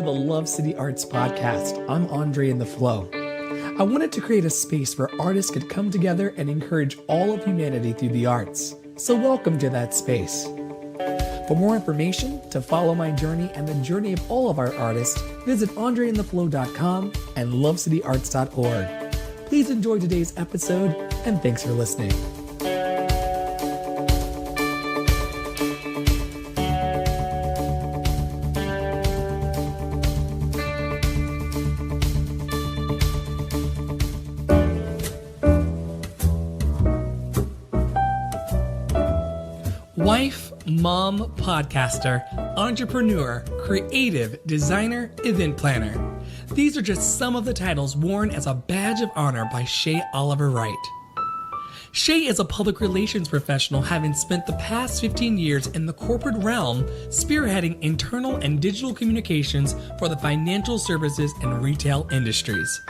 to the Love City Arts podcast. I'm Andre in the Flow. I wanted to create a space where artists could come together and encourage all of humanity through the arts. So welcome to that space. For more information, to follow my journey and the journey of all of our artists, visit andreintheflow.com and lovecityarts.org. Please enjoy today's episode, and thanks for listening. Wife, mom, podcaster, entrepreneur, creative, designer, event planner. These are just some of the titles worn as a badge of honor by Shea Wright. Shea is a public relations professional, having spent the past 15 years in the corporate realm, spearheading internal and digital communications for the financial services and retail industries.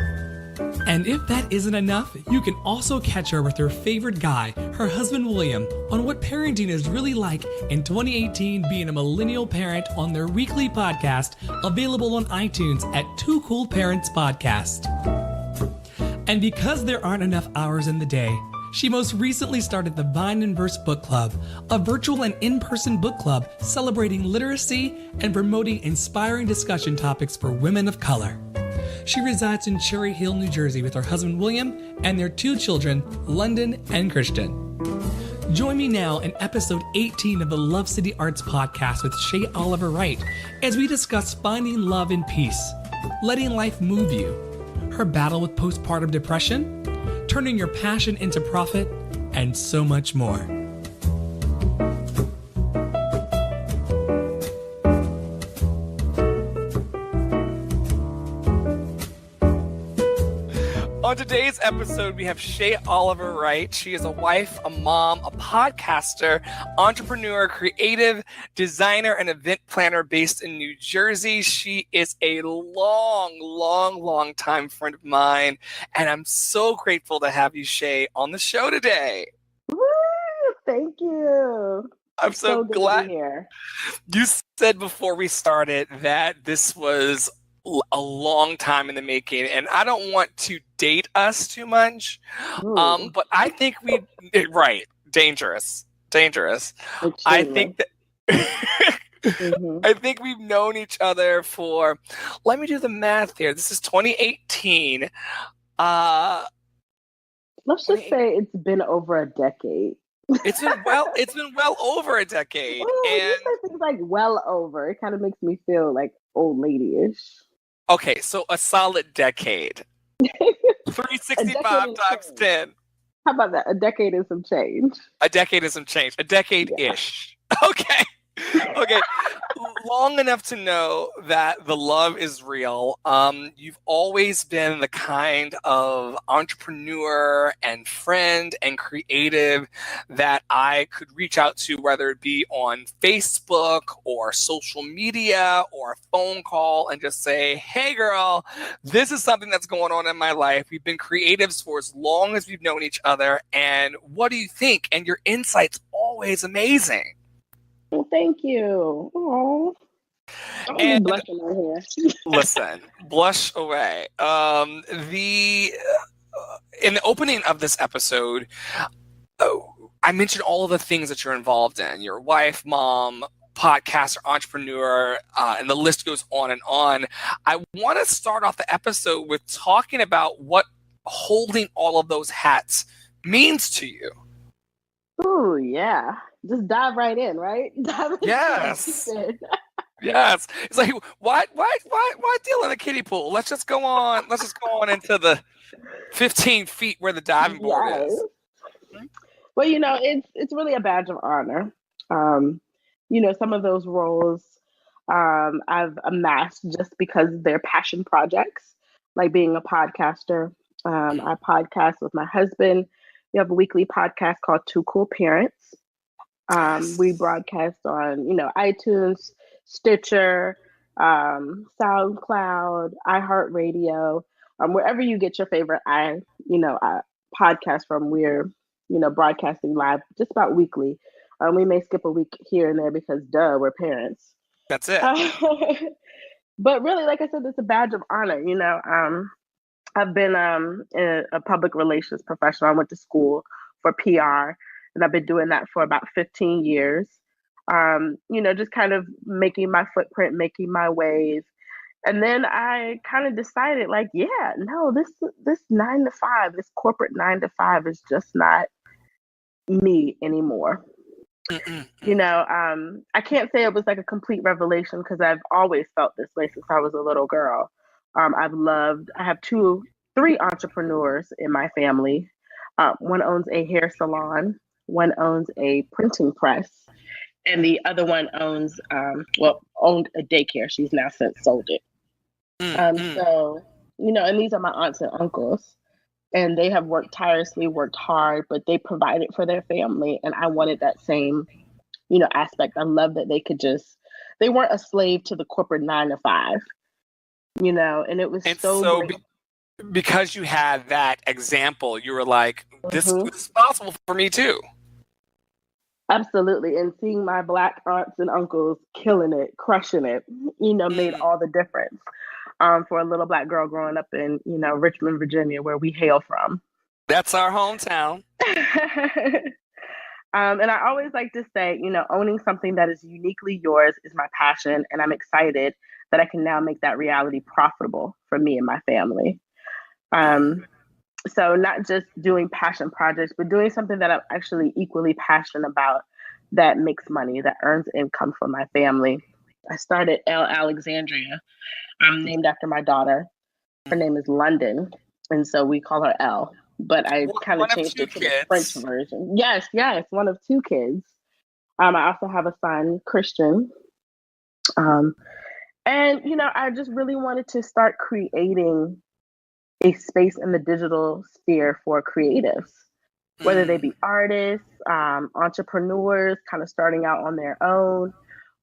And if that isn't enough, you can also catch her with her favorite guy, her husband William, on what parenting is really like in 2018 being a millennial parent on their weekly podcast, available on iTunes at Two Cool Parents Podcast. And because there aren't enough hours in the day, she most recently started the Vine and Verse Book Club, a virtual and in-person book club celebrating literacy and promoting inspiring discussion topics for women of color. She resides in Cherry Hill, New Jersey with her husband William and their two children, London and Christian. Join me now in episode 18 of the Love City Arts podcast with Shea Wright as we discuss finding love and peace, letting life move you, her battle with postpartum depression, turning your passion into profit, and so much more. On today's episode, we have Shea Wright. She is a wife, a mom, a podcaster, entrepreneur, creative, designer, and event planner based in New Jersey. She is a long time friend of mine, and I'm so grateful to have you, Shea, on the show today. Woo! Thank you. I'm so glad. To be here. You said before we started that this was a long time in the making, and I don't want to date us too much, but I think right, dangerous. I think that I think we've known each other for, let me do the math here, this is 2018. Let's just say it's been over a decade. It's been well over a decade. Well, and you say things like well over, it kind of makes me feel like old lady-ish. Okay, so a solid decade. 365 times 10. How about that? A decade and some change. A decade-ish. Yeah. Okay. Long enough to know that the love is real. You've always been the kind of entrepreneur and friend and creative that I could reach out to, whether it be on Facebook or social media or a phone call, and just say, hey girl, this is something that's going on in my life. We've been creatives for as long as we've known each other, and what do you think? And your insight's always amazing. Well, thank you. Aww. I'm blushing right here. Listen, blush away. In the opening of this episode, I mentioned all of the things that you're involved in. Your wife, mom, podcaster, entrepreneur, and the list goes on and on. I want to start off the episode with talking about what holding all of those hats means to you. Oh, yeah. Just dive right in, right? Yes. Yes. It's like, why deal in a kiddie pool? Let's just go on into the 15 feet where the diving board is. Well, it's really a badge of honor. Some of those roles I've amassed just because they're passion projects, like being a podcaster. I podcast with my husband. We have a weekly podcast called Two Cool Parents. We broadcast on, iTunes, Stitcher, SoundCloud, iHeartRadio, wherever you get your favorite podcast from. We're, broadcasting live just about weekly. We may skip a week here and there because, we're parents. That's it. But really, like I said, it's a badge of honor. I've been a public relations professional. I went to school for PR, and I've been doing that for about 15 years. Just kind of making my footprint, making my wave. And then I kind of decided, like, yeah, no, this 9 to 5, this corporate 9 to 5 is just not me anymore. I can't say it was like a complete revelation because I've always felt this way since I was a little girl. I have three entrepreneurs in my family. One owns a hair salon, one owns a printing press, and the other one owned a daycare. She's now since sold it. And these are my aunts and uncles, and they have worked tirelessly, worked hard, but they provided for their family. And I wanted that same, aspect. I love that they weren't a slave to the corporate 9 to 5, and it was so great. Because you had that example, you were like, this is possible for me too. Absolutely. And seeing my Black aunts and uncles killing it, crushing it, made all the difference. For a little Black girl growing up in, Richmond, Virginia, where we hail from. That's our hometown. And I always like to say, owning something that is uniquely yours is my passion. And I'm excited that I can now make that reality profitable for me and my family. So not just doing passion projects, but doing something that I'm actually equally passionate about that makes money, that earns income for my family. I started Elle Alexandria. I'm named after my daughter. Her name is London, and so we call her Elle. But I kind of changed it to the French version. Yes, one of 2 kids. I also have a son, Christian. And I just really wanted to start creating a space in the digital sphere for creatives, whether they be artists, entrepreneurs, kind of starting out on their own,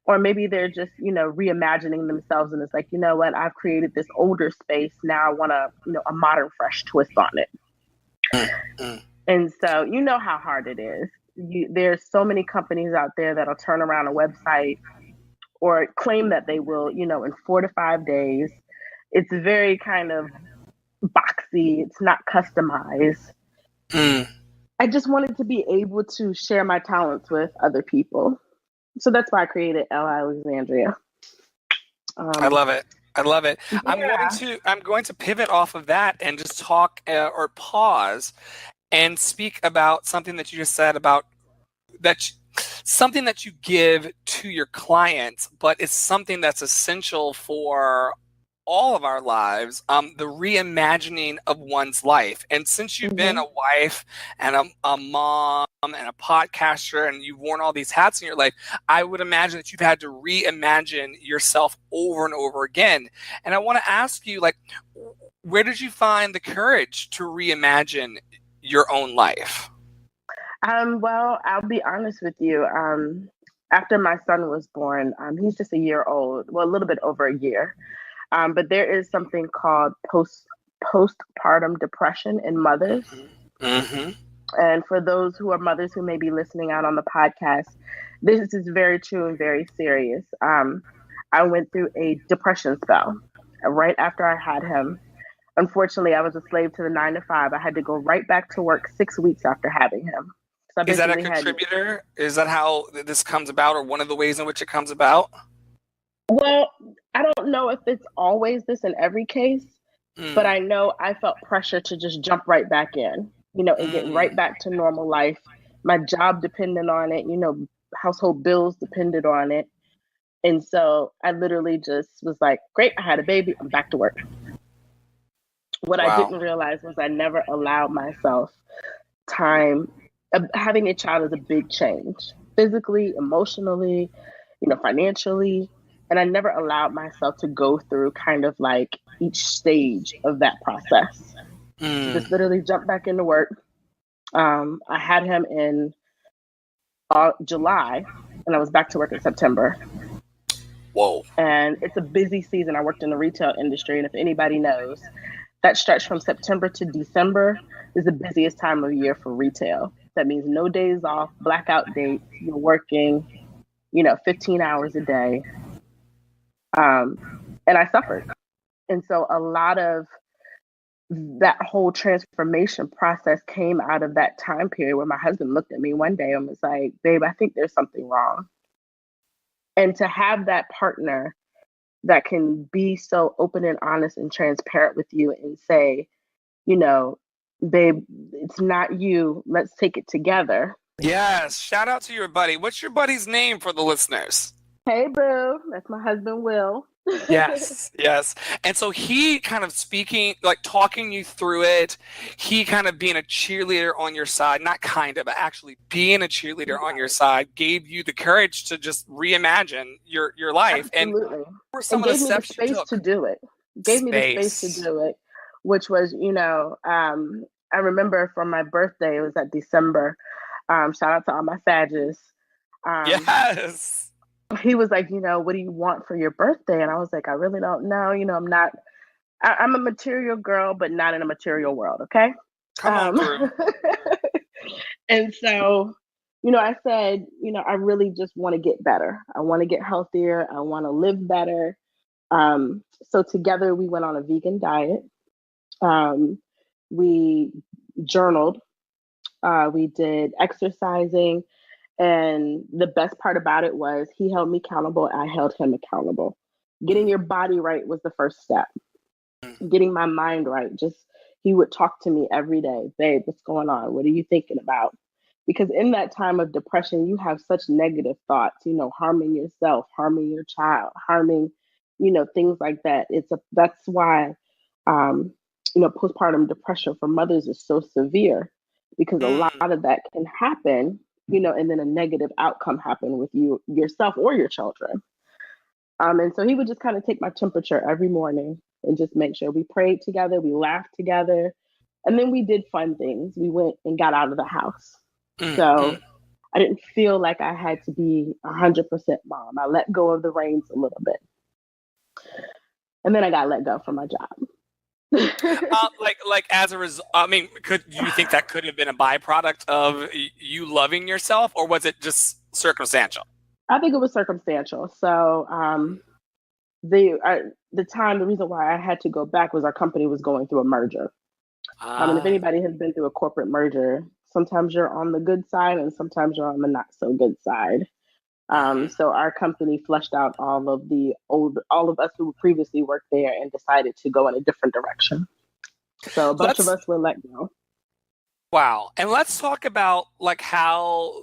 or maybe they're just, reimagining themselves. And it's like, you know what, I've created this older space. Now I want a modern, fresh twist on it. And so, how hard it is. There's so many companies out there that'll turn around a website or claim that they will, in 4 to 5 days. It's very kind of boxy. It's not customized. I just wanted to be able to share my talents with other people. So that's why I created Elle Alexandria. I love it. Yeah. I'm going to pivot off of that and just talk or pause and speak about something that you just said about something that you give to your clients, but it's something that's essential for all of our lives, the reimagining of one's life. And since you've been a wife and a mom and a podcaster, and you've worn all these hats in your life, I would imagine that you've had to reimagine yourself over and over again. And I want to ask you, like, where did you find the courage to reimagine your own life? Well, I'll be honest with you. After my son was born, he's just a year old, well, a little bit over a year. But there is something called postpartum depression in mothers. And for those who are mothers who may be listening out on the podcast, this is very true and very serious. I went through a depression spell right after I had him. Unfortunately, I was a slave to the 9 to 5. I had to go right back to work 6 weeks after having him. So is that a contributor? Is that how this comes about, or one of the ways in which it comes about? Well, I don't know if it's always this in every case, but I know I felt pressure to just jump right back in, and get right back to normal life. My job depended on it, household bills depended on it. And so I literally just was like, great, I had a baby, I'm back to work. What I didn't realize was I never allowed myself time. Having a child is a big change, physically, emotionally, financially. And I never allowed myself to go through kind of like each stage of that process. Just literally jump back into work. I had him in July, and I was back to work in September. Whoa. And it's a busy season. I worked in the retail industry, and if anybody knows, that stretch from September to December is the busiest time of year for retail. That means no days off, blackout dates, you're working, 15 hours a day. and I suffered. And so a lot of that whole transformation process came out of that time period where my husband looked at me one day and was like, babe, I think there's something wrong. And to have that partner that can be so open and honest and transparent with you and say, babe, it's not you. Let's take it together. Yes. Shout out to your buddy. What's your buddy's name for the listeners? Hey, boo. That's my husband, Will. Yes. And so he kind of speaking, like talking you through it, he kind of being a cheerleader on your side, not kind of, but actually being a cheerleader on your side, gave you the courage to just reimagine your life. Absolutely. And what were some of gave the me the steps you space took? to do it. Gave me the space to do it, which was, I remember for my birthday, it was at December. Shout out to all my Sages. Yes. He was like, what do you want for your birthday? And I was like, I really don't know. I'm a material girl, but not in a material world. Okay. Come on through. And so, I said, I really just want to get better. I want to get healthier. I want to live better. So together we went on a vegan diet. We journaled. We did exercising. And the best part about it was he held me accountable. I held him accountable. Getting your body right was the first step. Getting my mind right. He would talk to me every day. Babe, what's going on? What are you thinking about? Because in that time of depression, you have such negative thoughts, harming yourself, harming your child, harming, things like that. That's why, postpartum depression for mothers is so severe, because a lot of that can happen, and then a negative outcome happen with yourself or your children. And so he would just kind of take my temperature every morning and just make sure we prayed together, we laughed together, and then we did fun things. We went and got out of the house. So I didn't feel like I had to be 100% mom. I let go of the reins a little bit. And then I got let go from my job. Like as a result, I mean, do you think that could have been a byproduct of you loving yourself, or was it just circumstantial? I think it was circumstantial. So the reason why I had to go back was our company was going through a merger. And if anybody has been through a corporate merger, sometimes you're on the good side and sometimes you're on the not so good side. So our company flushed out all of us who previously worked there and decided to go in a different direction. So a bunch of us were let go. Wow. And let's talk about like how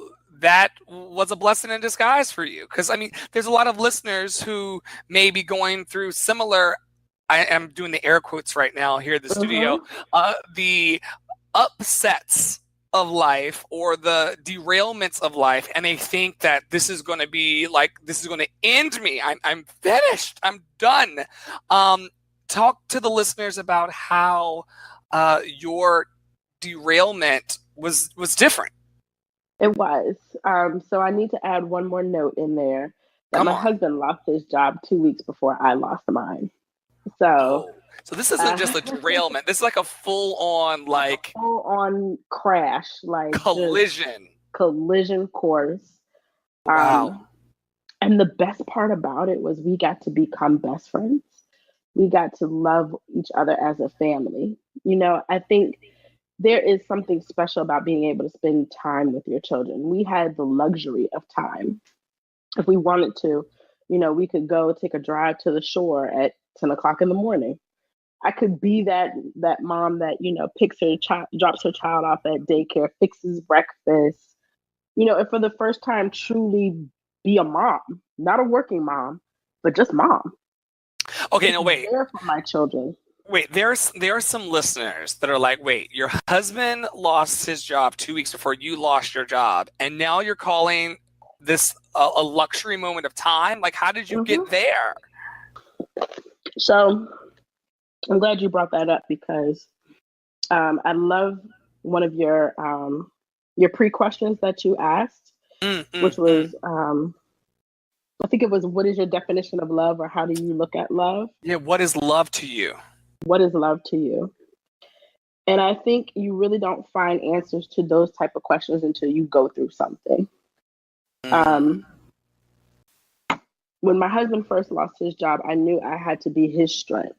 that was a blessing in disguise for you. Because I mean, there's a lot of listeners who may be going through similar, I am doing the air quotes right now here in the studio, the upsets of life or the derailments of life, and they think that this is going to end me. I'm finished. I'm done. Talk to the listeners about how your derailment was different. It was. So I need to add one more note in there that my husband lost his job 2 weeks before I lost mine. So this isn't just a derailment. This is like a full-on crash, like collision course. Wow. And the best part about it was we got to become best friends. We got to love each other as a family. I think there is something special about being able to spend time with your children. We had the luxury of time. If we wanted to, we could go take a drive to the shore at 10 o'clock in the morning. I could be that mom that, picks her child, drops her child off at daycare, fixes breakfast, and for the first time truly be a mom, not a working mom, but just mom. Okay, no, wait. There for my children. Wait, there are some listeners that are like, wait, your husband lost his job 2 weeks before you lost your job, and now you're calling this a luxury moment of time? Like, how did you get there? So I'm glad you brought that up, because I love one of your pre-questions that you asked, which was, I think it was, what is your definition of love, or how do you look at love? Yeah, what is love to you? What is love to you? And I think you really don't find answers to those type of questions until you go through something. when my husband first lost his job, I knew I had to be his strength.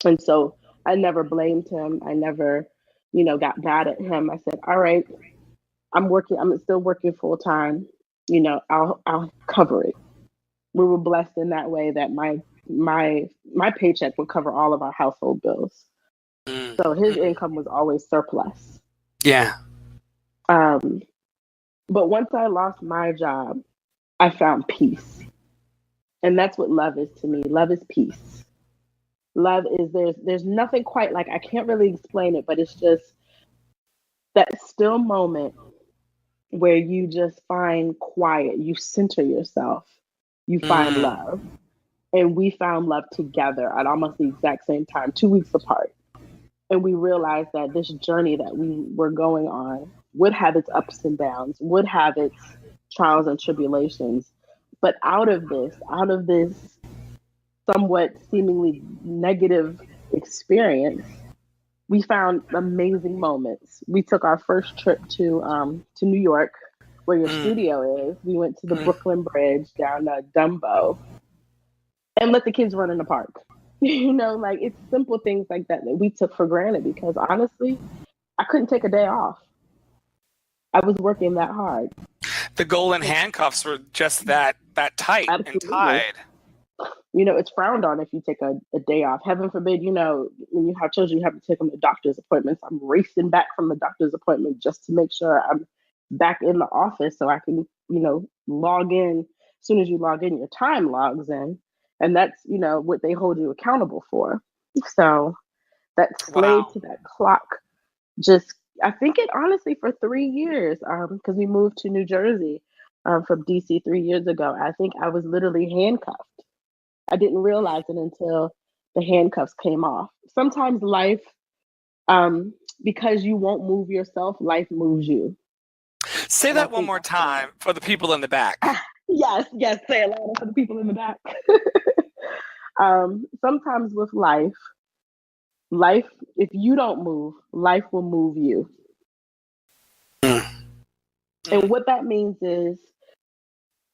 And so I never blamed him. I never, got mad at him. I said, all right, I'm still working full time. I'll cover it. We were blessed in that way that my paycheck would cover all of our household bills. So his income was always surplus. Yeah. But once I lost my job, I found peace. And that's what love is to me. Love is peace. Love is there's nothing quite like, I can't really explain it, but it's just that still moment where you just find quiet, you center yourself, you find love. And we found love together at almost the exact same time, 2 weeks apart. And we realized that this journey that we were going on would have its ups and downs, would have its trials and tribulations. But out of this somewhat seemingly negative experience, we found amazing moments. We took our first trip to New York, where your studio is. We went to the Brooklyn Bridge down Dumbo and let the kids run in the park. Like it's simple things like that we took for granted because honestly, I couldn't take a day off. I was working that hard. The golden handcuffs were just that tight. Absolutely. And tied. It's frowned on if you take a day off. Heaven forbid, when you have children, you have to take them to doctor's appointments. I'm racing back from the doctor's appointment just to make sure I'm back in the office so I can, log in. As soon as you log in, your time logs in. And that's, what they hold you accountable for. So that slave to that clock I think it honestly for 3 years, because we moved to New Jersey from DC 3 years ago. I think I was literally handcuffed. I didn't realize it until the handcuffs came off. Sometimes life, because you won't move yourself, life moves you. Say that one more time for the people in the back. Yes, say it louder for the people in the back. Sometimes with life, if you don't move, life will move you. And what that means is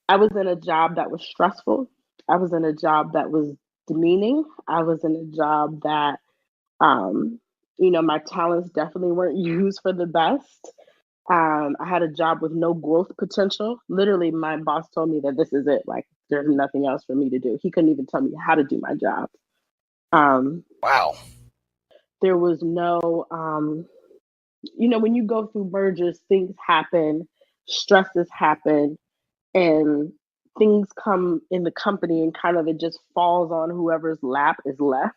I was in a job that was stressful. I was in a job that was demeaning. I was in a job that, my talents definitely weren't used for the best. I had a job with no growth potential. Literally, my boss told me that this is it. Like, there's nothing else for me to do. He couldn't even tell me how to do my job. Wow. There was no, when you go through mergers, things happen, stresses happen, and things come in the company and kind of it just falls on whoever's lap is left.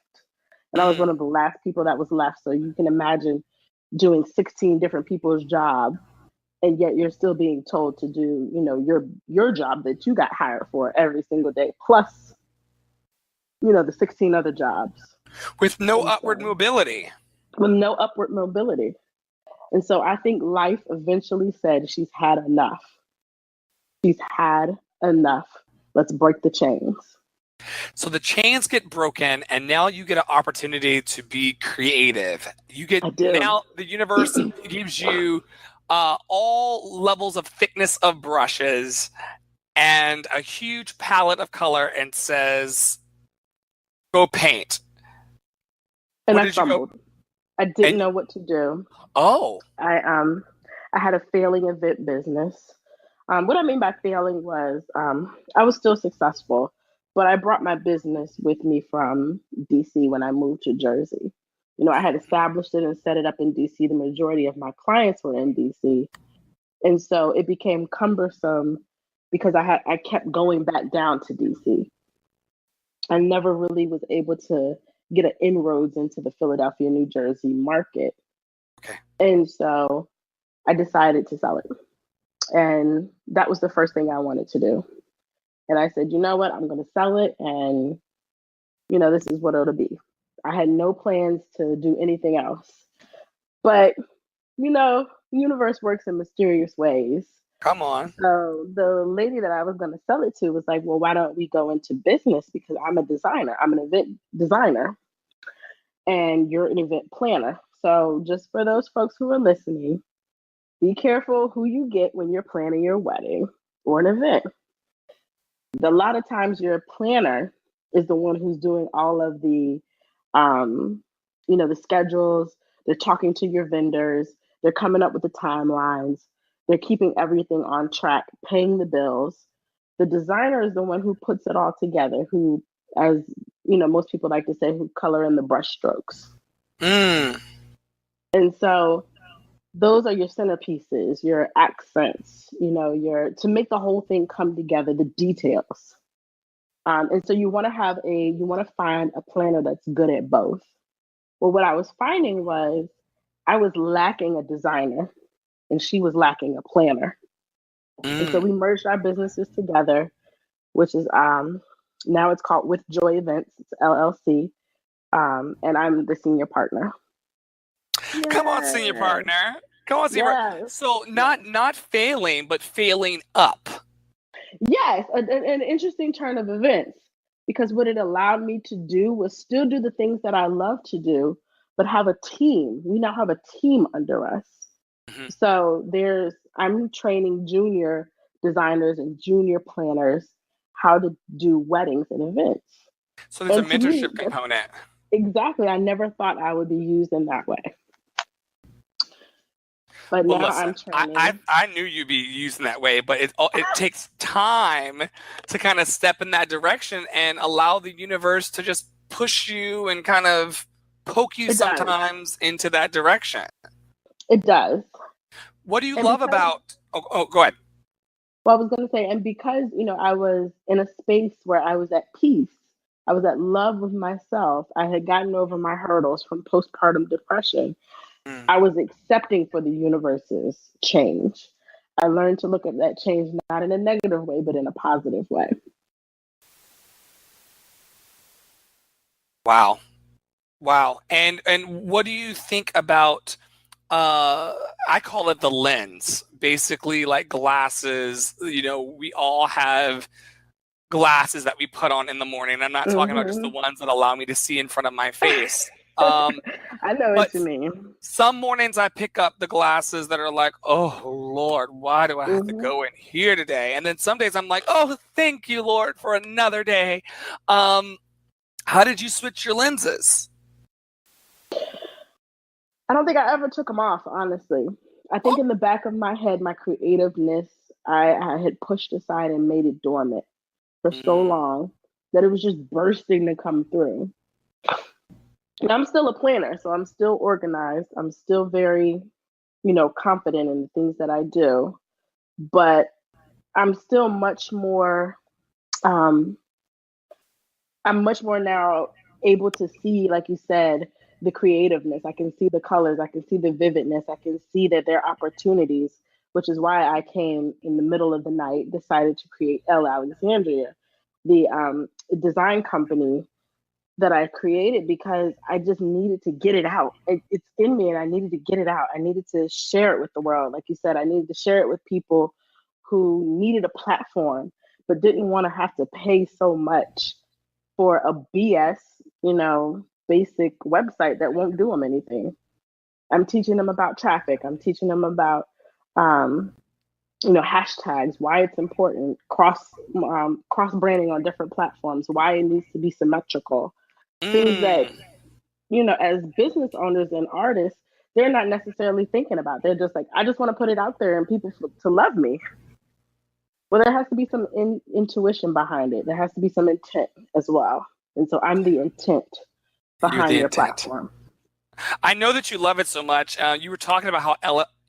And I was one of the last people that was left. So you can imagine doing 16 different people's job, and yet you're still being told to do, your job that you got hired for every single day, plus, the 16 other jobs. With no upward mobility. With no upward mobility. And so I think life eventually said she's had enough. She's had enough. Let's break the chains. So the chains get broken, and now you get an opportunity to be creative. Now the universe gives you all levels of thickness of brushes and a huge palette of color and says, go paint. And I stumbled. I didn't know what to do. Oh. I had a failing event business. What I mean by failing was I was still successful, but I brought my business with me from DC when I moved to Jersey. I had established it and set it up in DC. The majority of my clients were in DC. And so it became cumbersome because I kept going back down to DC. I never really was able to get an inroads into the Philadelphia, New Jersey market. Okay. And so I decided to sell it. And that was the first thing I wanted to do. And I said, you know what, I'm going to sell it. And, this is what it'll be. I had no plans to do anything else. But, the universe works in mysterious ways. Come on. So the lady that I was going to sell it to was like, well, why don't we go into business? Because I'm a designer. I'm an event designer. And you're an event planner. So just for those folks who are listening, be careful who you get when you're planning your wedding or an event. A lot of times your planner is the one who's doing all of the, the schedules. They're talking to your vendors. They're coming up with the timelines. They're keeping everything on track, paying the bills. The designer is the one who puts it all together, who, as most people like to say, who color in the brush strokes. Mm. And so those are your centerpieces, your accents, to make the whole thing come together, the details. And so you want to find a planner that's good at both. Well, what I was finding was I was lacking a designer and she was lacking a planner. And so we merged our businesses together, which is now it's called With Joy Events, it's LLC. And I'm the senior partner. Come on, senior partner. Come on, senior partner. So not failing, but failing up. Yes, an interesting turn of events, because what it allowed me to do was still do the things that I love to do, but have a team. We now have a team under us. Mm-hmm. So I'm training junior designers and junior planners how to do weddings and events. So there's a mentorship component. Exactly. I never thought I would be used in that way. But now I'm training. I knew you'd be using that way, but it takes time to kind of step in that direction and allow the universe to just push you and kind of poke you sometimes into that direction. It does. What do you love about? Oh, go ahead. Well, I was going to say, and because I was in a space where I was at peace, I was at love with myself. I had gotten over my hurdles from postpartum depression. I was accepting for the universe's change. I learned to look at that change not in a negative way, but in a positive way. Wow. And what do you think about, I call it the lens, basically like glasses. We all have glasses that we put on in the morning. I'm not talking about just the ones that allow me to see in front of my face. I know what you mean. Some mornings I pick up the glasses that are like, oh Lord, why do I have to go in here today? And then some days I'm like, oh, thank you, Lord, for another day. How did you switch your lenses? I don't think I ever took them off, honestly. I think in the back of my head, my creativeness, I had pushed aside and made it dormant for so long that it was just bursting to come through. And I'm still a planner, so I'm still organized. I'm still very, confident in the things that I do. But I'm still much more, I'm much more now able to see, like you said, the creativeness. I can see the colors. I can see the vividness. I can see that there are opportunities, which is why I came in the middle of the night, decided to create L. Alexandria, the design company that I created, because I just needed to get it out. It's in me and I needed to get it out. I needed to share it with the world. Like you said, I needed to share it with people who needed a platform, but didn't want to have to pay so much for a BS, basic website that won't do them anything. I'm teaching them about traffic. I'm teaching them about, hashtags, why it's important, cross branding on different platforms, why it needs to be symmetrical. Things that, as business owners and artists, they're not necessarily thinking about. They're just like, I just want to put it out there and people to love me. Well, there has to be some intuition behind it. There has to be some intent as well. And so I'm the intent behind your platform. I know that you love it so much. You were talking about how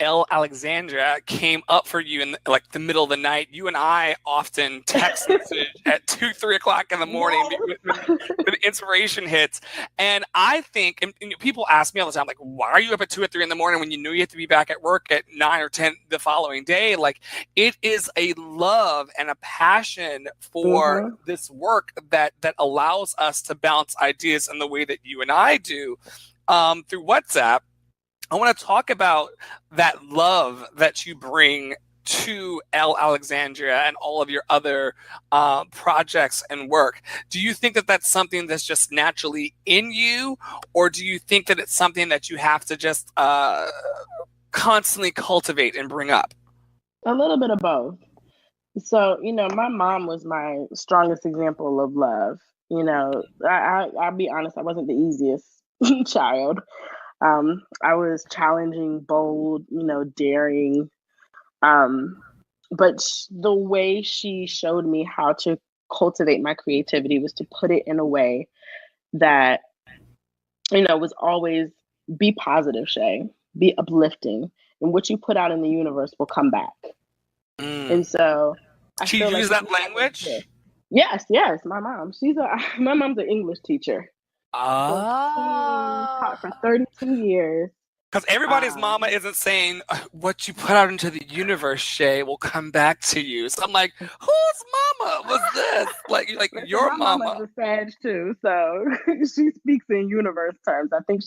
L. Alexandria came up for you in the middle of the night. You and I often text message at 2-3 o'clock in the morning when inspiration hits. And I think, and people ask me all the time, like, why are you up at 2 or 3 in the morning when you know you have to be back at work at 9 or 10 the following day? Like, it is a love and a passion for this work that allows us to bounce ideas in the way that you and I do. Through WhatsApp. I want to talk about that love that you bring to L. Alexandria and all of your other projects and work. Do you think that that's something that's just naturally in you, or do you think that it's something that you have to just constantly cultivate and bring up? A little bit of both. So, my mom was my strongest example of love. I'll be honest, I wasn't the easiest child. I was challenging, bold, daring. But the way she showed me how to cultivate my creativity was to put it in a way that, was always be positive, Shay, be uplifting. And what you put out in the universe will come back. And so I Do you feel like use that language? Yes, my mom. My mom's an English teacher. So she taught for 32 years. Because everybody's mama isn't saying what you put out into the universe, Shay, will come back to you. So I'm like, whose mama was this? Like your my mama. mama's a Sag too, so she speaks in universe terms. I think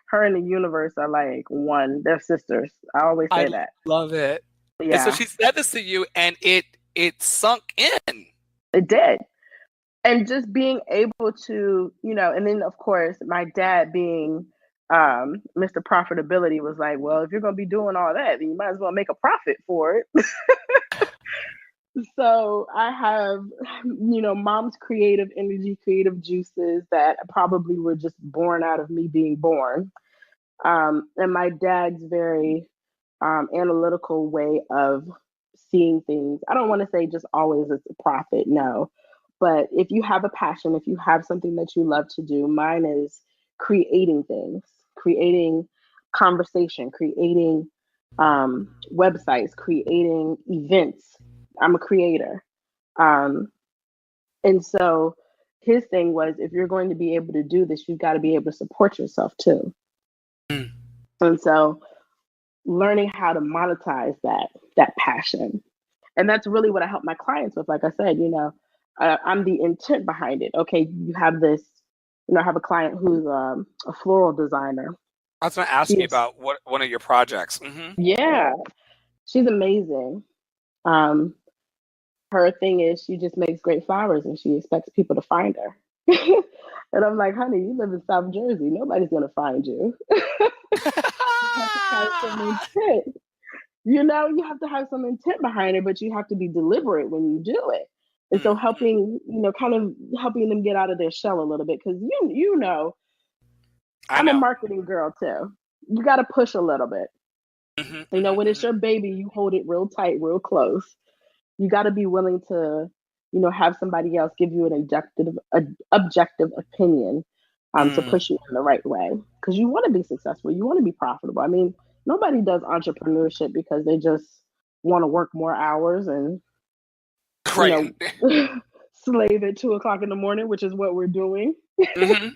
her and the universe are like one. They're sisters. I always say that. Love it. Yeah. And so she said this to you, and it sunk in. It did. And just being able to, and then of course my dad being Mr. Profitability was like, well, if you're going to be doing all that, then you might as well make a profit for it. So I have, mom's creative energy, creative juices that probably were just born out of me being born. And my dad's very analytical way of seeing things. I don't want to say just always it's a profit, no. But if you have a passion, if you have something that you love to do, mine is creating things, creating conversation, creating websites, creating events. I'm a creator. And so his thing was, if you're going to be able to do this, you've got to be able to support yourself too. And so learning how to monetize that passion. And that's really what I help my clients with. Like I said, I'm the intent behind it. Okay, you have this, I have a client who's a floral designer. I was going to ask you about one of your projects. Mm-hmm. Yeah, she's amazing. Her thing is she just makes great flowers and she expects people to find her. And I'm like, honey, you live in South Jersey. Nobody's going to find you. You have to have some intent. You have to have some intent behind it, but you have to be deliberate when you do it. And so helping, kind of helping them get out of their shell a little bit, because I'm a marketing girl too. You got to push a little bit. Mm-hmm. When it's your baby, you hold it real tight, real close. You got to be willing to, have somebody else give you an objective opinion to push you in the right way, because you want to be successful. You want to be profitable. I mean, nobody does entrepreneurship because they just want to work more hours and slave at 2:00 in the morning, which is what we're doing. They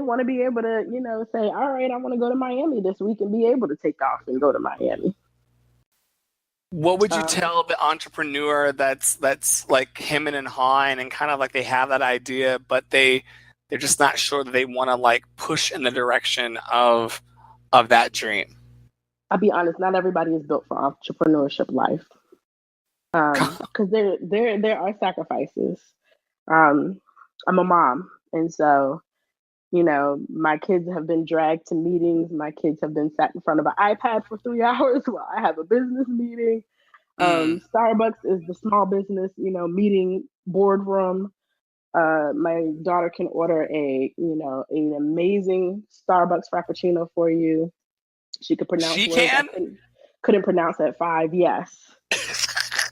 want to be able to, say, all right, I want to go to Miami this week and be able to take off and go to Miami. What would you tell the entrepreneur that's like him and hawing and kind of like they have that idea, but they're just not sure that they want to like push in the direction of that dream? I'll be honest, not everybody is built for entrepreneurship life. Because there are sacrifices. I'm a mom, and so my kids have been dragged to meetings. My kids have been sat in front of an iPad for 3 hours while I have a business meeting. Starbucks is the small business, meeting boardroom. My daughter can order an amazing Starbucks Frappuccino for you. She could pronounce words I couldn't pronounce at 5. Yes.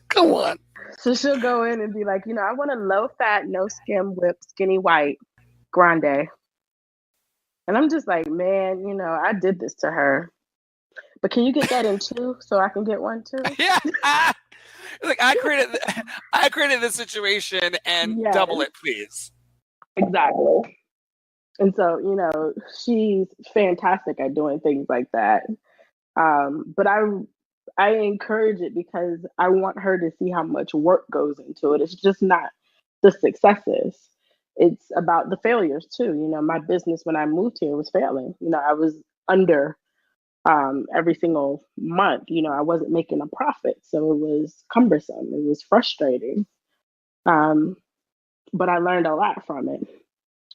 Come on. So she'll go in and be like, I want a low fat, no skim whip, skinny white grande. And I'm just like, man, I did this to her. But can you get that in 2 so I can get 1 too? Yeah. Like I created this situation and double it, please. Exactly. And so, she's fantastic at doing things like that. But I encourage it because I want her to see how much work goes into it. It's just not the successes. It's about the failures too. My business when I moved here was failing. I was under every single month. I wasn't making a profit. So it was cumbersome. It was frustrating. But I learned a lot from it.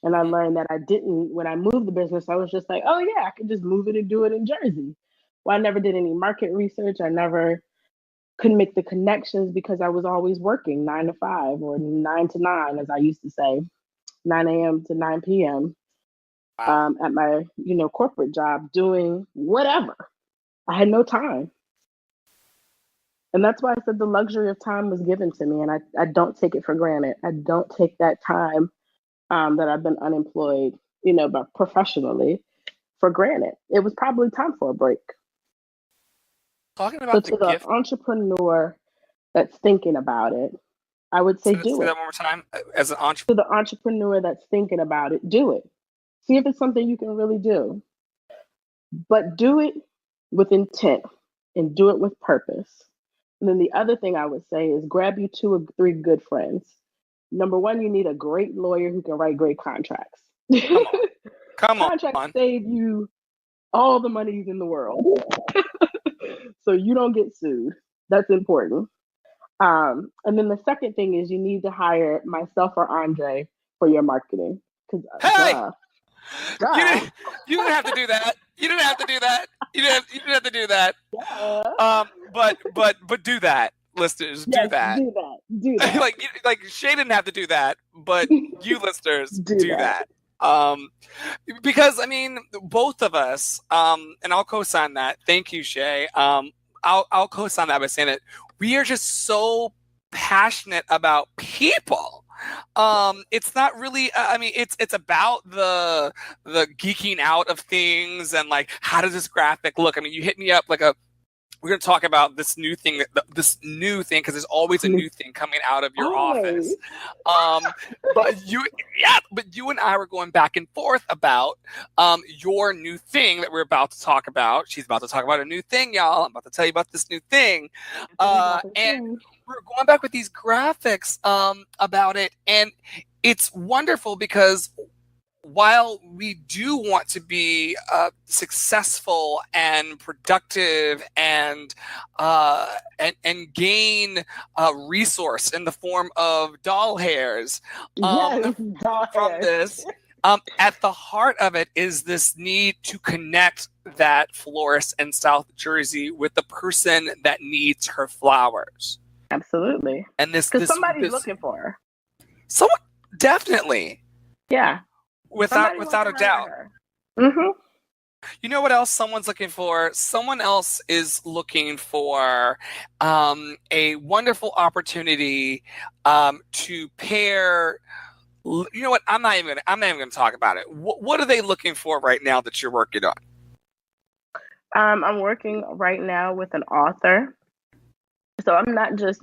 And I learned that when I moved the business, I was just like, oh yeah, I could just move it and do it in Jersey. Well, I never did any market research. I never, couldn't make the connections because I was always working 9 to 5 or 9 to 9, as I used to say, 9 a.m. to 9 p.m. Wow. At my, corporate job doing whatever. I had no time. And that's why I said the luxury of time was given to me. And I don't take it for granted. I don't take that time that I've been unemployed, but professionally for granted. It was probably time for a break. Talking So about the to the gift. entrepreneur that's thinking about it, I would say do Say it. that one more time. As an To entrepreneur. the entrepreneur that's thinking about it, do it. See if it's something you can really do. But do it with intent and do it with purpose. And then the other thing I would say is grab you 2 or 3 good friends. Number one, you need a great lawyer who can write great contracts. Come on. Come Contracts on. save you all the money in the world. So you don't get sued. That's important. And then the second thing is you need to hire myself or Andre for your marketing. Because Hey! duh. You didn't have to do that. You didn't have to do that. You didn't have to do that. But do that, listeners. Yes, Do that. Do that. like Shea didn't have to do that, but you listeners do that. Because I mean, both of us, and I'll co-sign that. Thank you, Shea. I'll co-sign that by saying that we are just so passionate about people. It's not really I mean it's about the geeking out of things and like how does this graphic look. I mean, you hit me up like we're going to talk about this new thing because there's always a new thing coming out of your office. But you and I were going back and forth about your new thing that we're about to talk about. She's about to talk about a new thing, y'all. I'm about to tell you about this new thing. And we're going back with these graphics about it. And it's wonderful because while we do want to be successful and productive and gain a resource in the form of doll hairs from this, at the heart of it is this need to connect that florist in South Jersey with the person that needs her flowers. Absolutely. And because somebody's looking for her. Someone, definitely. Yeah. Without a doubt. Mm-hmm. You know what else someone's looking for? Someone else is looking for a wonderful opportunity to pair. You know what? I'm not even going to talk about it. What are they looking for right now that you're working on? I'm working right now with an author. So I'm not just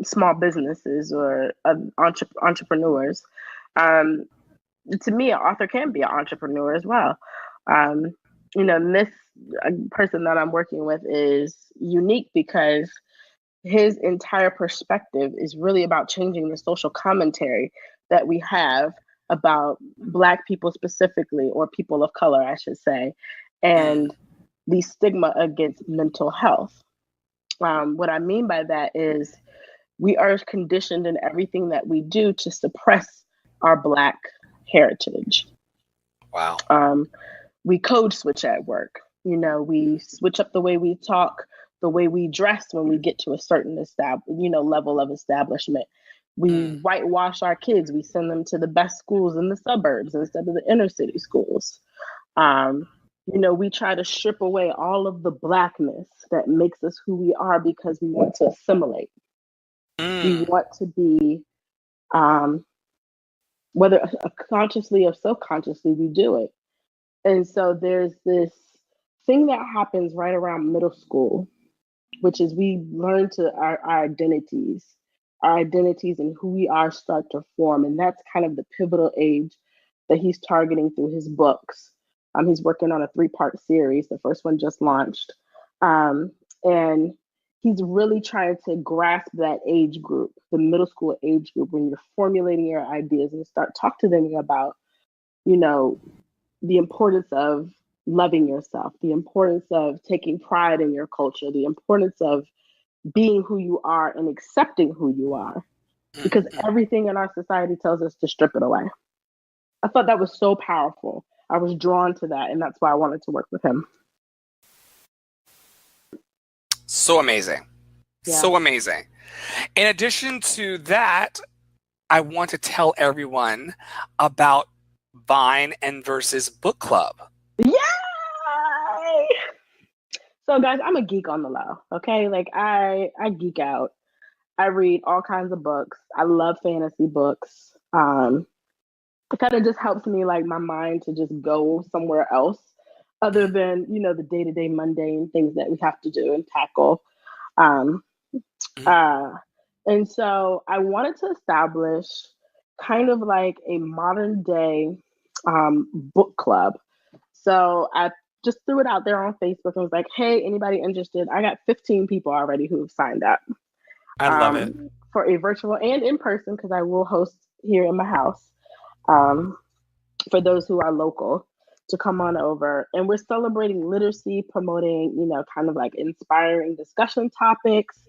small businesses or entrepreneurs. To me, an author can be an entrepreneur as well. This person that I'm working with is unique because his entire perspective is really about changing the social commentary that we have about Black people specifically, or people of color, I should say, and the stigma against mental health. What I mean by that is we are conditioned in everything that we do to suppress our Black heritage. Wow. We code switch at work. We switch up the way we talk, the way we dress when we get to a certain level of establishment. We whitewash our kids. We send them to the best schools in the suburbs instead of the inner city schools. We try to strip away all of the Blackness that makes us who we are because we want to assimilate. We want to be, whether consciously or subconsciously, we do it. And so there's this thing that happens right around middle school, which is we learn our identities and who we are start to form. And that's kind of the pivotal age that he's targeting through his books. He's working on a 3-part series. The first one just launched. And he's really trying to grasp that age group, the middle school age group, when you're formulating your ideas and start talk to them about, the importance of loving yourself, the importance of taking pride in your culture, the importance of being who you are and accepting who you are, because everything in our society tells us to strip it away. I thought that was so powerful. I was drawn to that, and that's why I wanted to work with him. So amazing. Yeah. So amazing. In addition to that, I want to tell everyone about Vine and Versus Book Club. Yay! So guys, I'm a geek on the low. Okay, like I geek out. I read all kinds of books. I love fantasy books. It kind of just helps me, like, my mind to just go somewhere else other than, you know, the day-to-day mundane things that we have to do and tackle. Um, uh, and so I wanted to establish kind of like a modern day book club. So I just threw it out there on Facebook and was like, hey, anybody interested? I got 15 people already who have signed up I love it. for a virtual and in person, because I will host here in my house for those who are local to come on over. And we're celebrating literacy, promoting, you know, kind of like inspiring discussion topics.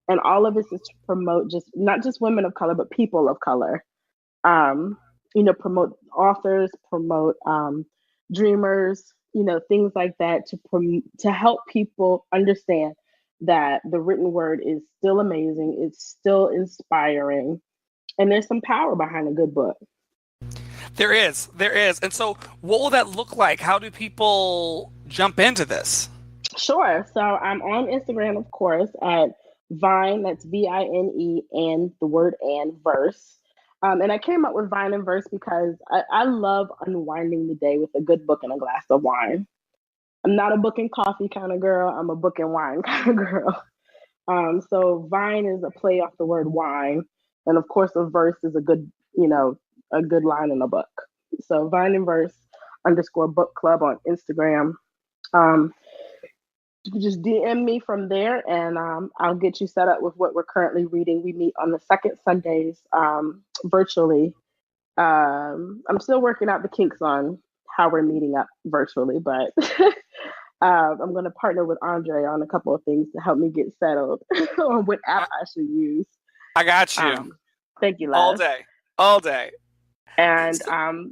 And all of this is to promote just not just women of color, but people of color. You know, promote authors, promote dreamers, you know, things like that to help people understand that the written word is still amazing, it's still inspiring, and there's some power behind a good book. There is. And so what will that look like? How do people jump into this? Sure. So I'm on Instagram, of course, at Vine, that's Vine, and the word and verse. And I came up with Vine and verse because I love unwinding the day with a good book and a glass of wine. I'm not a book and coffee kind of girl. I'm a book and wine kind of girl. So Vine is a play off the word wine. And of course, a verse is a good, you know, a good line in a book. So Vine and verse _ book club on Instagram. You can just DM me from there, and I'll get you set up with what we're currently reading. We meet on the second Sundays virtually. I'm still working out the kinks on how we're meeting up virtually, but I'm going to partner with Andre on a couple of things to help me get settled on what app I should use. I got you. Thank you, Les. All day. And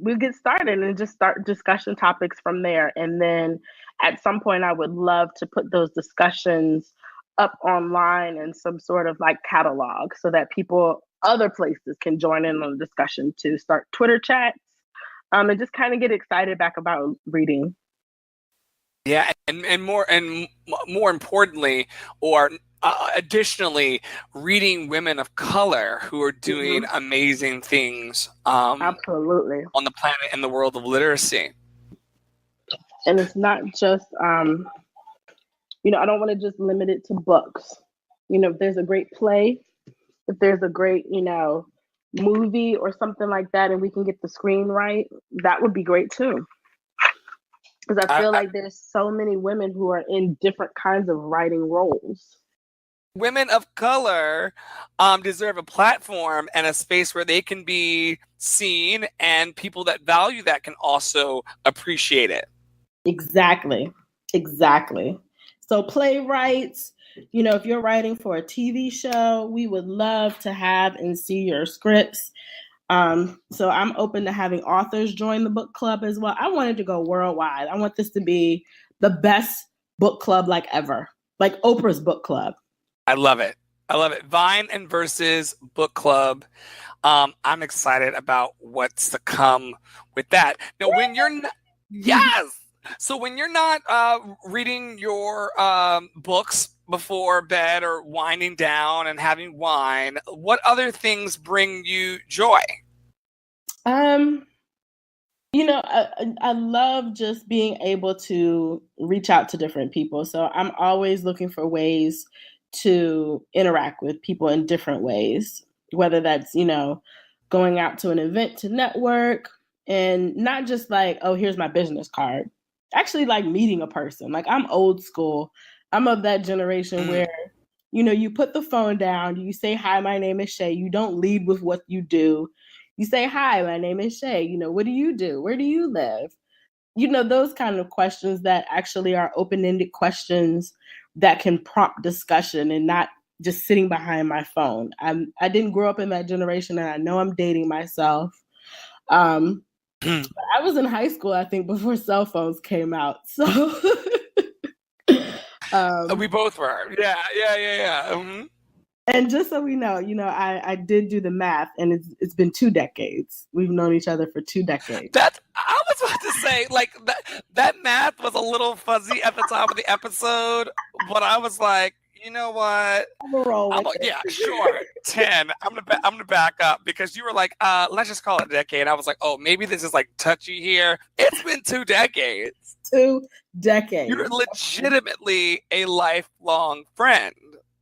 we'll get started and just start discussion topics from there. And then at some point, I would love to put those discussions up online in some sort of like catalog so that people, other places, can join in on the discussion, to start Twitter chats and just kind of get excited back about reading. Yeah, and more importantly, or additionally, reading women of color who are doing amazing things Absolutely on the planet in the world of literacy. And it's not just you know, I don't want to just limit it to books. You know, if there's a great play, if there's a great, you know, movie or something like that, and we can get the screen right, that would be great too. Because I feel like there's so many women who are in different kinds of writing roles. Women of color deserve a platform and a space where they can be seen, and people that value that can also appreciate it. Exactly. So playwrights, you know, if you're writing for a TV show, we would love to have and see your scripts. So I'm open to having authors join the book club as well. I wanted to go worldwide. I want this to be the best book club like ever, like Oprah's book club. I love it. Vine and Versus Book Club. I'm excited about what's to come with that. Now, when you're not, yes. So when you're not reading your books before bed or winding down and having wine, what other things bring you joy? You know, I love just being able to reach out to different people. So I'm always looking for ways to interact with people in different ways, whether that's, you know, going out to an event to network, and not just like, oh, here's my business card. Actually, like meeting a person. Like, I'm old school. I'm of that generation where, you know, you put the phone down, you say, hi, my name is Shea. You don't lead with what you do. You say, hi, my name is Shea. You know, what do you do? Where do you live? You know, those kind of questions that actually are open-ended questions that can prompt discussion and not just sitting behind my phone. I didn't grow up in that generation, and I know I'm dating myself. I was in high school, I think, before cell phones came out. So We both were. Yeah. And just so we know, I did do the math, and it's been 2 decades. We've known each other for 2 decades. I was about to say, like, that math was a little fuzzy at the top of the episode, but I was like, you know what? Yeah, sure. 10. I'm gonna back up because you were like, let's just call it a decade. I was like, oh, maybe this is like touchy here. It's been 2 decades. 2 decades. You're legitimately a lifelong friend.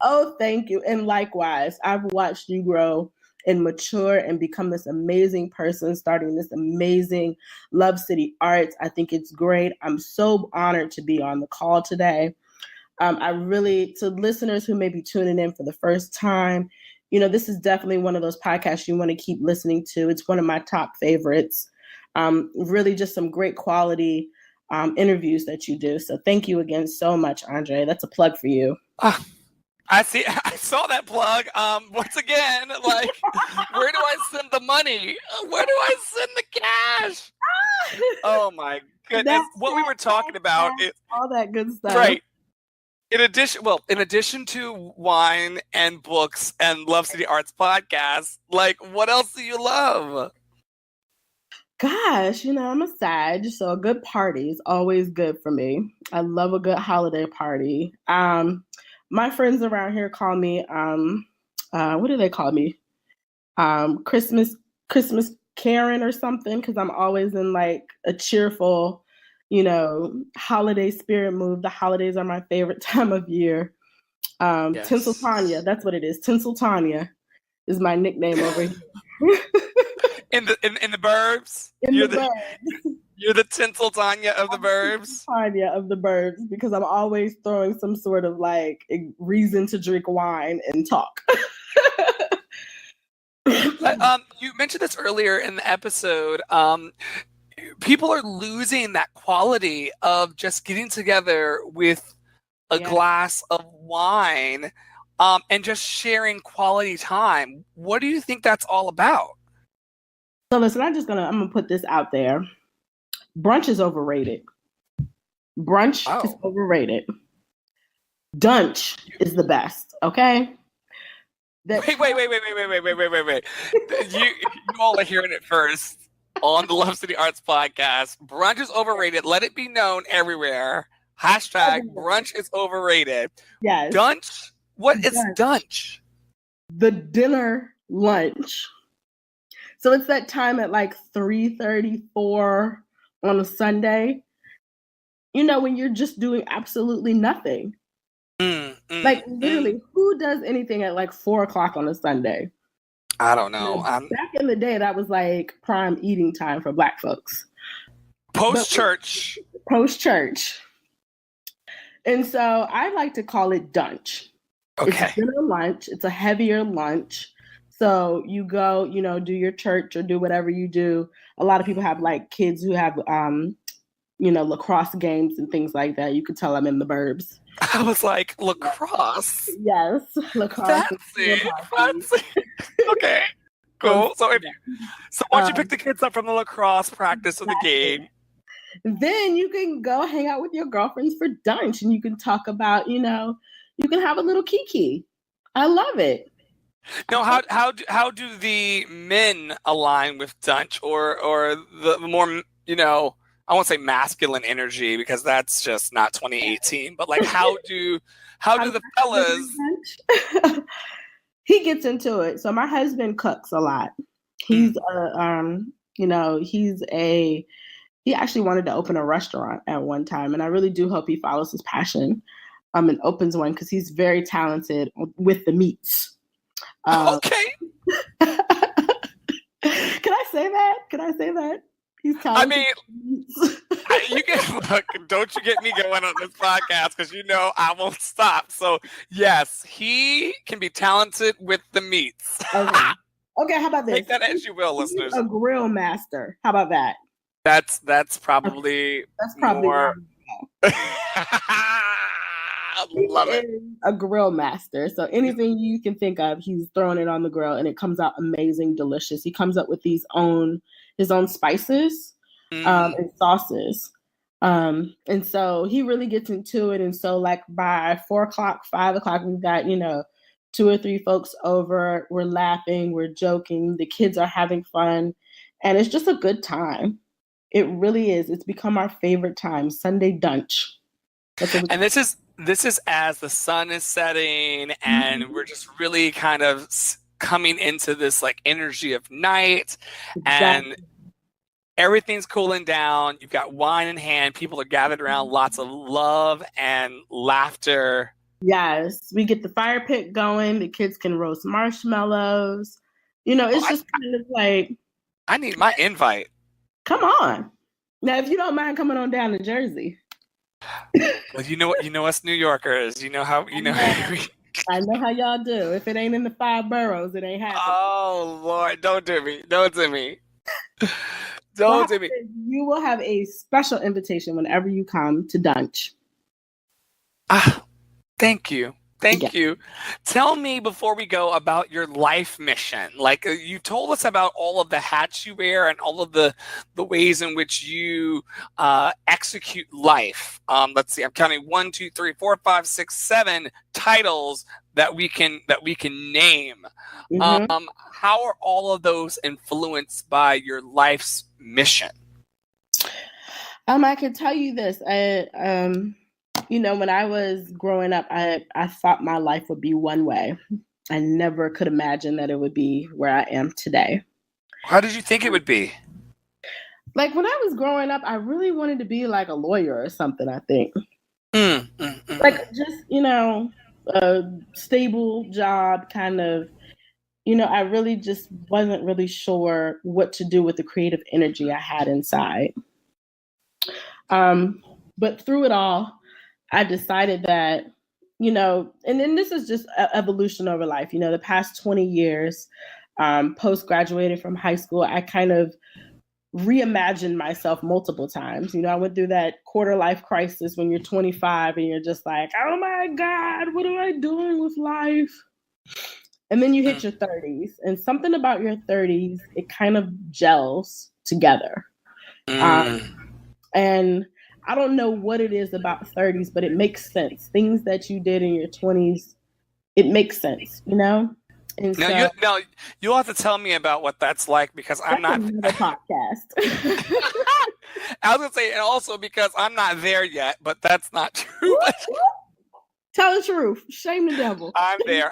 Oh, thank you. And likewise, I've watched you grow and mature and become this amazing person, starting this amazing Love City Arts. I think it's great. I'm so honored to be on the call today. To listeners who may be tuning in for the first time, this is definitely one of those podcasts you want to keep listening to. It's one of my top favorites. Really just some great quality interviews that you do. So thank you again so much, Andre. That's a plug for you. I saw that plug. Once again, like, where do I send the money? Where do I send the cash? Oh my goodness. What we were talking about is all that good stuff. Right. In addition to wine and books and Love City Arts podcast, like, what else do you love? Gosh, I'm a Sag, so a good party is always good for me. I love a good holiday party. My friends around here call me, what do they call me? Christmas Karen or something, because I'm always in like a cheerful, holiday spirit mood. The holidays are my favorite time of year. Yes. Tinsel Tanya, that's what it is. Tinsel Tanya is my nickname over here. In the burbs? You're the Tinsel Tanya of the burbs? Tanya of the burbs, because I'm always throwing some sort of like a reason to drink wine and talk. You mentioned this earlier in the episode. People are losing that quality of just getting together with a glass of wine and just sharing quality time. What do you think that's all about? So listen, I'm gonna put this out there. Brunch is overrated. Brunch is overrated. Dunch is the best. Okay. Wait. You all are hearing it first on the Love City Arts podcast. Brunch is overrated. Let it be known everywhere. Hashtag brunch is overrated. Yes. Dunch? What is dunch? The dinner lunch. So it's that time at like 3:34 on a Sunday, when you're just doing absolutely nothing. Literally, who does anything at like 4:00 on a Sunday? I don't know. Back in the day, that was like prime eating time for Black folks. Post-church. And so I like to call it dunch. Okay. It's dinner lunch. It's a heavier lunch. So you go, do your church or do whatever you do. A lot of people have like kids who have, lacrosse games and things like that. You could tell I'm in the burbs. I was like, lacrosse? Yes, lacrosse. Fancy. Okay, cool. So once you pick the kids up from the lacrosse practice of the game, then you can go hang out with your girlfriends for dunch, and you can talk about, you can have a little kiki. I love it. Now, how do the men align with dunch or the more, I won't say masculine energy because that's just not 2018, but like how do the fellas? He gets into it. So my husband cooks a lot. He's he actually wanted to open a restaurant at one time, and I really do hope he follows his passion and opens one, because he's very talented with the meats. Okay. Can I say that? He's talented. I mean, you look. Don't you get me going on this podcast, because I won't stop. So yes, he can be talented with the meats. Okay. How about this? Take that as you will, listeners. A grill master. How about that? That's probably more. I love it. A grill master. So anything you can think of, he's throwing it on the grill, and it comes out amazing, delicious. He comes up with his own spices and sauces. And so he really gets into it. And so like by 4 o'clock, 5 o'clock, we've got, 2 or 3 folks over. We're laughing, we're joking, the kids are having fun, and it's just a good time. It really is. It's become our favorite time, Sunday dunch. And this is as the sun is setting, and we're just really kind of coming into this like energy of night, and everything's cooling down. You've got wine in hand. People are gathered around. Lots of love and laughter. Yes, we get the fire pit going. The kids can roast marshmallows. It's just kind of like, I need my invite. Come on. Now, if you don't mind coming on down to Jersey. Well, you know us New Yorkers. You know how I know how y'all do. If it ain't in the 5 boroughs, it ain't happening. Oh Lord, don't do me. Don't do me. Don't do me. You will have a special invitation whenever you come to Dunch. Thank you. Thank you. Tell me before we go about your life mission. Like you told us about all of the hats you wear and all of the ways in which you execute life. Let's see. I'm counting 1, 2, 3, 4, 5, 6, 7 titles that we can name. Mm-hmm. How are all of those influenced by your life's mission? I can tell you this. When I was growing up, I thought my life would be one way. I never could imagine that it would be where I am today. How did you think it would be? Like when I was growing up, I really wanted to be like a lawyer or something, I think. Like just, a stable job kind of, I really just wasn't really sure what to do with the creative energy I had inside. But through it all, I decided that, and then this is just evolution over life. The past 20 years, post-graduated from high school, I kind of reimagined myself multiple times. I went through that quarter life crisis when you're 25 and you're just like, oh my God, what am I doing with life? And then you hit your 30s, and something about your 30s, it kind of gels together. And I don't know what it is about 30s, but it makes sense. Things that you did in your 20s, it makes sense, And you'll have to tell me about what that's like, because I'm not another podcast. I was gonna say, and also because I'm not there yet, but that's not true. Tell the truth. Shame the devil. I'm there.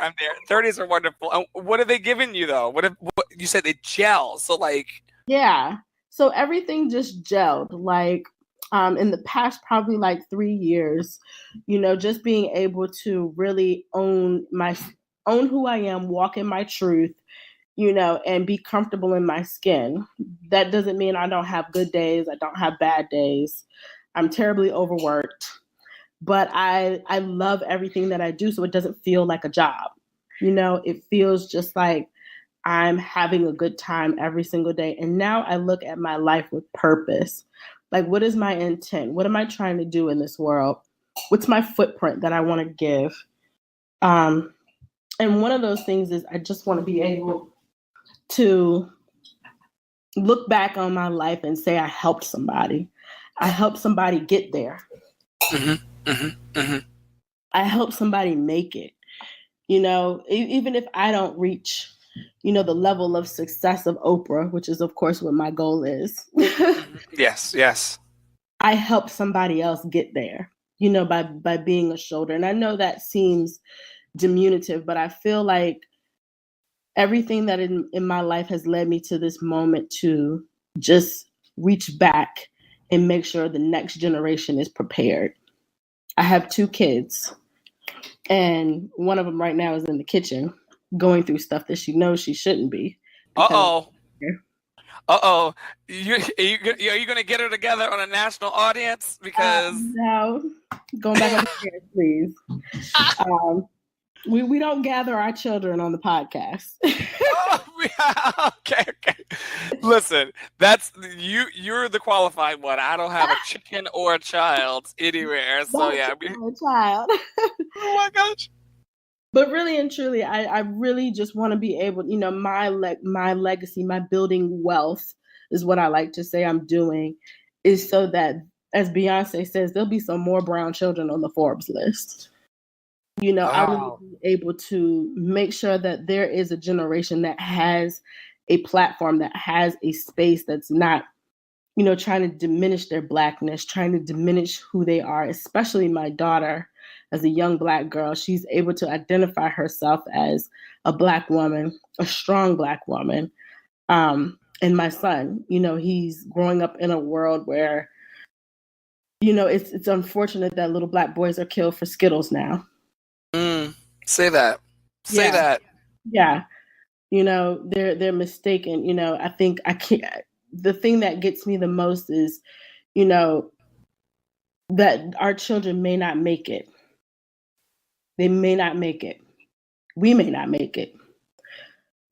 30s are wonderful. What are they giving you though? What you said it gels? So like, yeah. So everything just gelled. Like in the past, probably like 3 years, just being able to really own who I am, walk in my truth, and be comfortable in my skin. That doesn't mean I don't have good days. I don't have bad days. I'm terribly overworked, but I love everything that I do. So it doesn't feel like a job. It feels just like I'm having a good time every single day. And now I look at my life with purpose. Like, what is my intent? What am I trying to do in this world? What's my footprint that I want to give? And one of those things is I just want to be able to look back on my life and say I helped somebody. I helped somebody get there. I helped somebody make it. Even if I don't reach, the level of success of Oprah, which is, of course, what my goal is. Yes. I help somebody else get there, by being a shoulder. And I know that seems diminutive, but I feel like everything that in my life has led me to this moment to just reach back and make sure the next generation is prepared. I have 2 kids, and one of them right now is in the kitchen going through stuff that she knows she shouldn't be. Uh-oh. Are you going to get her together on a national audience? Because no, going back upstairs, please. We don't gather our children on the podcast. Okay. Listen, that's you're the qualified one. I don't have a chicken or a child anywhere. So yeah, a child. Oh my gosh. But really and truly, I really just want to be able, my legacy, my building wealth is what I like to say I'm doing, is so that as Beyonce says, there'll be some more brown children on the Forbes list. You know, I want to be able to make sure that there is a generation that has a platform, that has a space that's not, you know, trying to diminish their Blackness, trying to diminish who they are, especially my daughter as a young Black girl. She's able to identify herself as a Black woman, a strong Black woman. And my son, you know, he's growing up in a world where, you know, it's unfortunate that little Black boys are killed for Skittles now. Say that. Say that. Yeah. You know, they're mistaken. You know, I think the thing that gets me the most is, you know, that our children may not make it. They may not make it. We may not make it.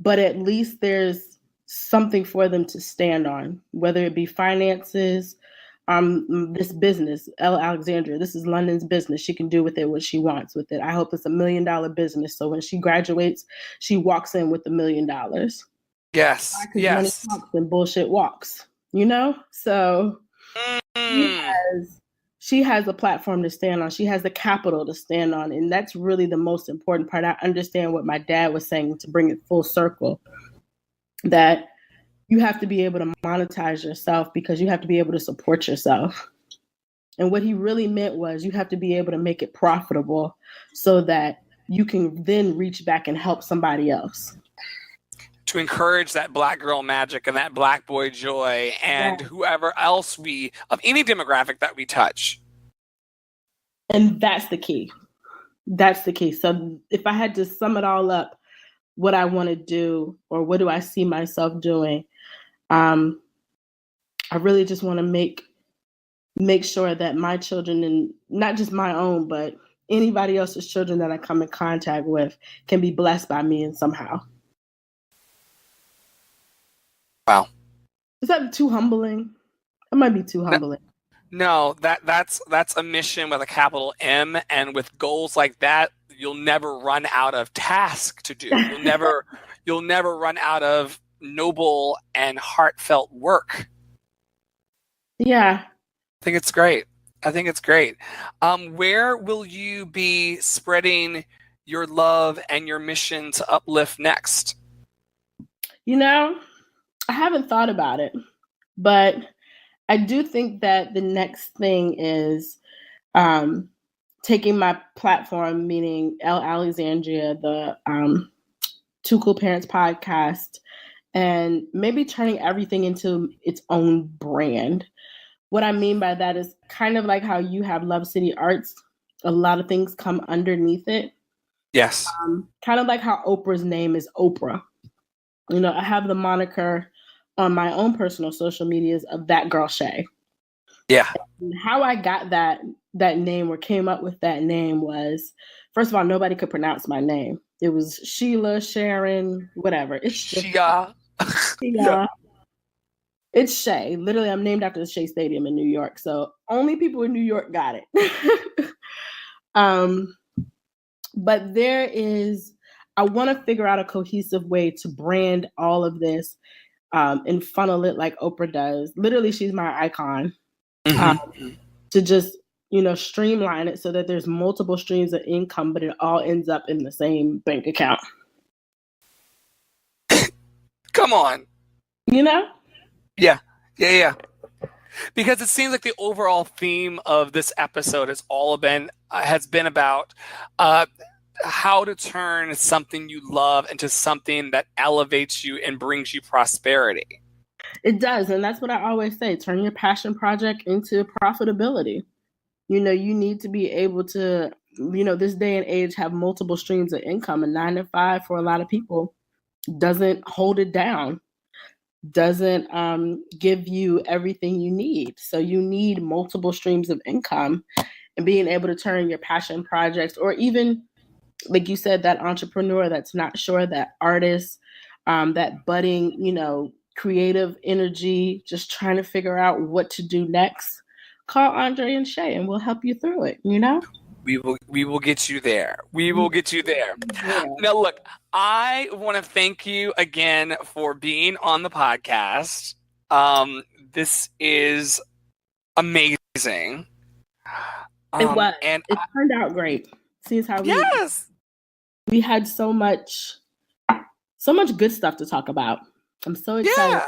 But at least there's something for them to stand on, whether it be finances, this business, Alexandria, this is London's business. She can do with it what she wants with it. I hope it's $1 million business. So when she graduates, she walks in with $1 million. Yes. Because money talks and bullshit walks, you know? So she has a platform to stand on. She has the capital to stand on. And that's really the most important part. I understand what my dad was saying to bring it full circle, that you have to be able to monetize yourself because you have to be able to support yourself. And what he really meant was you have to be able to make it profitable so that you can then reach back and help somebody else. To encourage that Black girl magic and that Black boy joy and whoever else of any demographic that we touch. And that's the key. That's the key. So if I had to sum it all up, what I want to do, or what do I see myself doing? I really just want to make sure that my children, and not just my own, but anybody else's children that I come in contact with, can be blessed by me in somehow. Wow. Is that too humbling? That might be too humbling. No, that's a mission with a capital M, and with goals like that, you'll never run out of task to do. You'll never run out of noble and heartfelt work. Yeah. I think it's great. Where will you be spreading your love and your mission to uplift next? You know, I haven't thought about it, but I do think that the next thing is taking my platform, meaning Alexandria, the Two Cool Parents podcast, and maybe turning everything into its own brand. What I mean by that is kind of like how you have Love City Arts. A lot of things come underneath it. Yes. Kind of like how Oprah's name is Oprah. You know, I have the moniker on my own personal social medias of That Girl Shea. Yeah. And how I got that name, or came up with that name, was, first of all, nobody could pronounce my name. It was Sheila, Sharon, whatever. It's just Shea. Yeah. It's Shea. Literally, I'm named after the Shea Stadium in New York. So only people in New York got it. But I want to figure out a cohesive way to brand all of this and funnel it like Oprah does. Literally, she's my icon. To just, you know, streamline it so that there's multiple streams of income, but it all ends up in the same bank account. Come on. You know? Yeah. Because it seems like the overall theme of this episode has been about how to turn something you love into something that elevates you and brings you prosperity. It does. And that's what I always say. Turn your passion project into profitability. You know, you need to be able to, you know, this day and age, have multiple streams of income. And 9 to 5 for a lot of people doesn't hold it down, doesn't give you everything you need. So you need multiple streams of income, and being able to turn your passion projects, or even, like you said, that entrepreneur that's not sure, that artist, that budding, you know, creative energy, just trying to figure out what to do next, call Andre and Shea and we'll help you through it, you know? We will get you there. We will get you there. Yeah. Now, look, I want to thank you again for being on the podcast. This is amazing. It was. And it turned out great. See how we had so much good stuff to talk about. I'm so excited.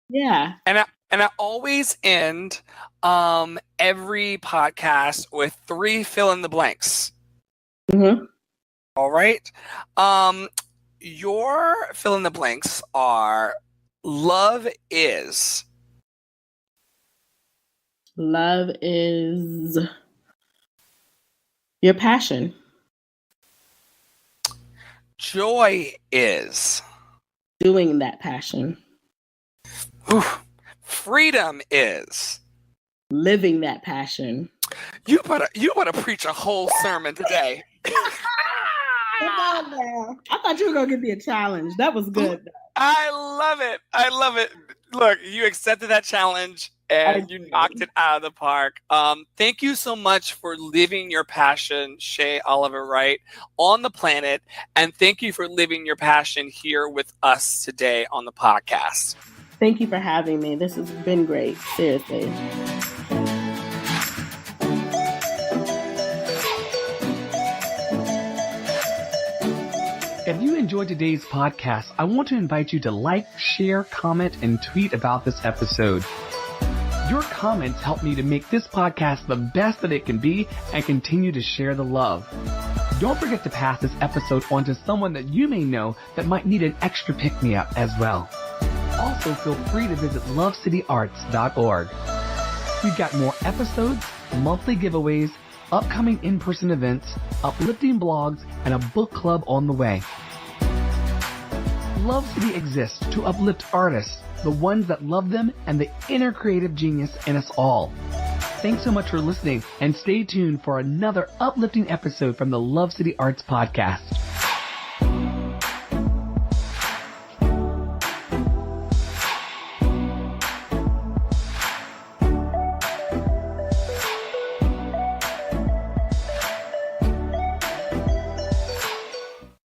Yeah. And I always end every podcast with 3 fill in the blanks. Mm-hmm. All right. Your fill in the blanks are love is. Love is your passion. Joy is doing that passion. Oof. Freedom is living that passion. You better preach a whole sermon today. Come on now. I thought you were gonna give me a challenge. That was good. I love it. Look, you accepted that challenge and you knocked it out of the park. Thank you so much for living your passion, Shea Oliver Wright, on the planet, and thank you for living your passion here with us today on the podcast. Thank you for having me. This has been great. Seriously. If you enjoyed today's podcast, I want to invite you to like, share, comment, and tweet about this episode. Your comments help me to make this podcast the best that it can be and continue to share the love. Don't forget to pass this episode on to someone that you may know that might need an extra pick-me-up as well. Also, feel free to visit lovecityarts.org. We've got more episodes, monthly giveaways, upcoming in-person events, uplifting blogs, and a book club on the way. Love City exists to uplift artists, the ones that love them, and the inner creative genius in us all. Thanks so much for listening, and stay tuned for another uplifting episode from the Love City Arts Podcast.